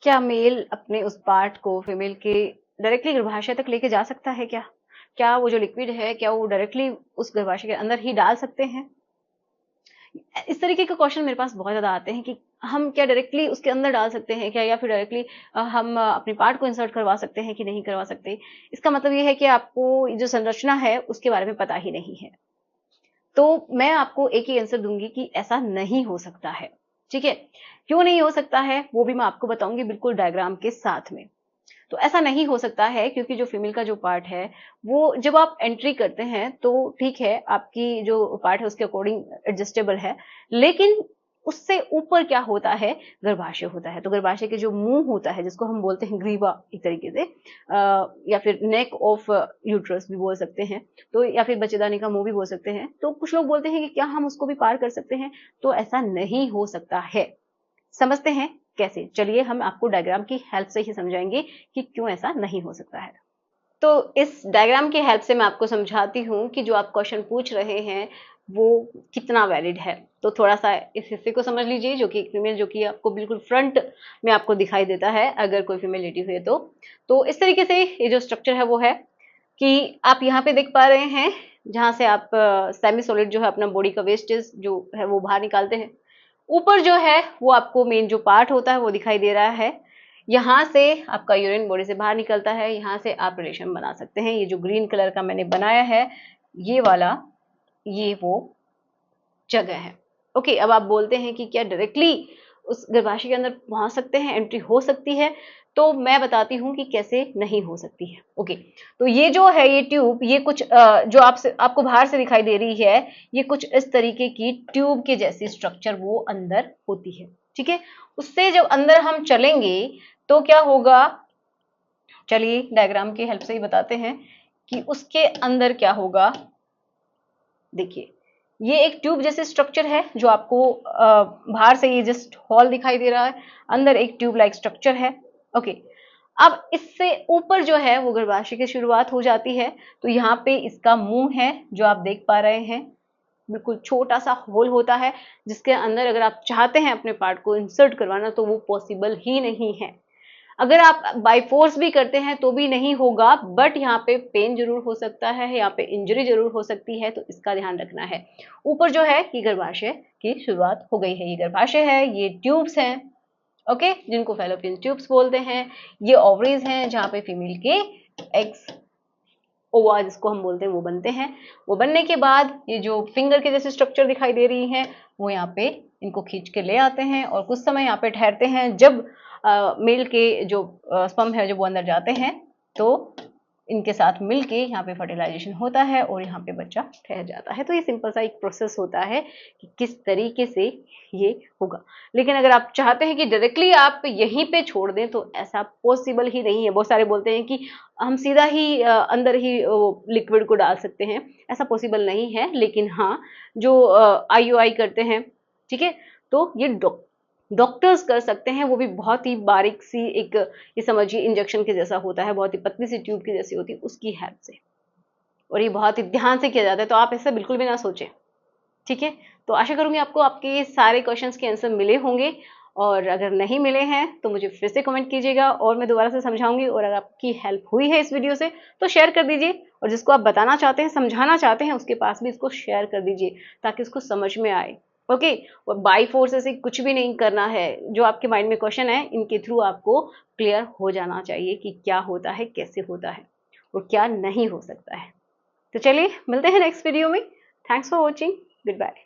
क्या मेल अपने उस पार्ट को फीमेल के डायरेक्टली गर्भाशय तक लेके जा सकता है क्या? क्या वो जो लिक्विड है, क्या वो डायरेक्टली उस गर्भाशय के अंदर ही डाल सकते हैं? इस तरीके के क्वेश्चन मेरे पास बहुत ज़्यादा आते हैं कि हम क्या डायरेक्टली उसके अंदर डाल सकते हैं क्या, या फिर डायरेक्टली हम अपने पार्ट को इंसर्ट करवा सकते हैं कि नहीं करवा सकते? इसका मतलब ये है कि आपको जो संरचना है उसके बारे में पता ही नहीं है। तो मैं आपको एक ही आंसर दूंगी कि ऐसा नहीं हो सकता है। ठीक है, क्यों नहीं हो सकता है वो भी मैं आपको बताऊंगी बिल्कुल डायग्राम के साथ में। तो ऐसा नहीं हो सकता है क्योंकि जो फीमेल का जो पार्ट है वो जब आप एंट्री करते हैं तो ठीक है, आपकी जो पार्ट है उसके अकॉर्डिंग एडजस्टेबल है, लेकिन उससे ऊपर क्या होता है, गर्भाशय होता है। तो गर्भाशय के जो मुंह होता है जिसको हम बोलते हैं ग्रीवा एक तरीके से, या फिर नेक ऑफ यूट्रस भी बोल सकते हैं, तो या फिर बच्चेदानी का मुंह भी बोल सकते हैं। तो कुछ लोग बोलते हैं कि क्या हम उसको भी पार कर सकते हैं? तो ऐसा नहीं हो सकता है। समझते हैं कैसे? चलिए हम आपको डायग्राम की हेल्प से ही समझाएंगे कि क्यों ऐसा नहीं हो सकता है। तो इस डायग्राम की हेल्प से मैं आपको समझाती हूँ कि जो आप क्वेश्चन पूछ रहे हैं वो कितना वैलिड है। तो थोड़ा सा इस हिस्से को समझ लीजिए, जो कि एक फीमेल, जो कि आपको बिल्कुल फ्रंट में आपको दिखाई देता है अगर कोई फीमेल लेटी हुई है तो इस तरीके से ये जो स्ट्रक्चर है वो है कि आप यहाँ पे देख पा रहे हैं, जहां से आप सेमी सॉलिड जो है अपना बॉडी का वेस्टेज जो है वो बाहर निकालते हैं। ऊपर जो है वो आपको मेन जो पार्ट होता है वो दिखाई दे रहा है। यहाँ से आपका यूरिन बॉडी से बाहर निकलता है, यहाँ से आप रिलेशन बना सकते हैं। ये जो ग्रीन कलर का मैंने बनाया है ये वाला, ये वो जगह है। ओके, अब आप बोलते हैं कि क्या डायरेक्टली उस गर्भाशय के अंदर पहुंच सकते हैं, एंट्री हो सकती है? तो मैं बताती हूँ कि कैसे नहीं हो सकती है। ओके, तो ये जो है ये ट्यूब, ये कुछ जो आपको बाहर से दिखाई दे रही है, ये कुछ इस तरीके की ट्यूब के जैसी स्ट्रक्चर वो अंदर होती है। ठीक है, उससे जब अंदर हम चलेंगे तो क्या होगा, चलिए डायग्राम की हेल्प से ही बताते हैं कि उसके अंदर क्या होगा। देखिए, ये एक ट्यूब जैसे स्ट्रक्चर है जो आपको बाहर से ये जस्ट हॉल दिखाई दे रहा है, अंदर एक ट्यूब लाइक स्ट्रक्चर है। ओके, अब इससे ऊपर जो है वो गर्भाशय की शुरुआत हो जाती है। तो यहाँ पे इसका मुंह है जो आप देख पा रहे हैं, बिल्कुल छोटा सा होल होता है जिसके अंदर अगर आप चाहते हैं अपने पार्ट को इंसर्ट करवाना तो वो पॉसिबल ही नहीं है। अगर आप बाय फोर्स भी करते हैं तो भी नहीं होगा, बट यहाँ पे पेन जरूर हो सकता है, यहाँ पे इंजरी जरूर हो सकती है, तो इसका ध्यान रखना है। ऊपर जो है कि गर्भाशय की शुरुआत हो गई है, ये गर्भाशय है, ये ट्यूब्स हैं, ओके, जिनको फैलोपियन ट्यूब्स बोलते हैं। ये ओवरीज हैं जहाँ पे फीमेल के एग्स, ओवा जिसको हम बोलते हैं, वो बनते हैं। वो बनने के बाद ये जो फिंगर के जैसे स्ट्रक्चर दिखाई दे रही है वो यहाँ पे इनको खींच के ले आते हैं और कुछ समय यहाँ पे ठहरते हैं। जब मेल के जो स्पर्म है जब वो अंदर जाते हैं तो इनके साथ मिलके यहाँ पे फर्टिलाइजेशन होता है और यहाँ पे बच्चा ठहर जाता है। तो ये सिंपल सा एक प्रोसेस होता है कि किस तरीके से ये होगा। लेकिन अगर आप चाहते हैं कि डायरेक्टली आप यहीं पे छोड़ दें तो ऐसा पॉसिबल ही नहीं है। बहुत सारे बोलते हैं कि हम सीधा ही अंदर ही लिक्विड को डाल सकते हैं, ऐसा पॉसिबल नहीं है। लेकिन हाँ, जो आईयूआई करते हैं, ठीक है, तो ये डॉक्टर्स कर सकते हैं, वो भी बहुत ही बारीक सी एक, ये समझिए इंजेक्शन के जैसा होता है, बहुत ही पतली सी ट्यूब की जैसी होती है, उसकी हेल्प से, और ये बहुत ही ध्यान से किया जाता है। तो आप ऐसा बिल्कुल भी ना सोचें। ठीक है, तो आशा करूंगी आपको आपके सारे क्वेश्चंस के आंसर मिले होंगे, और अगर नहीं मिले हैं तो मुझे फिर से कमेंट कीजिएगा और मैं दोबारा से समझाऊंगी। और अगर आपकी हेल्प हुई है इस वीडियो से तो शेयर कर दीजिए, और जिसको आप बताना चाहते हैं, समझाना चाहते हैं, उसके पास भी इसको शेयर कर दीजिए ताकि उसको समझ में आए। ओके, और बाई फोर्स से कुछ भी नहीं करना है। जो आपके माइंड में क्वेश्चन है इनके थ्रू आपको क्लियर हो जाना चाहिए कि क्या होता है, कैसे होता है और क्या नहीं हो सकता है। तो चलिए मिलते हैं नेक्स्ट वीडियो में। Thanks for watching, good bye.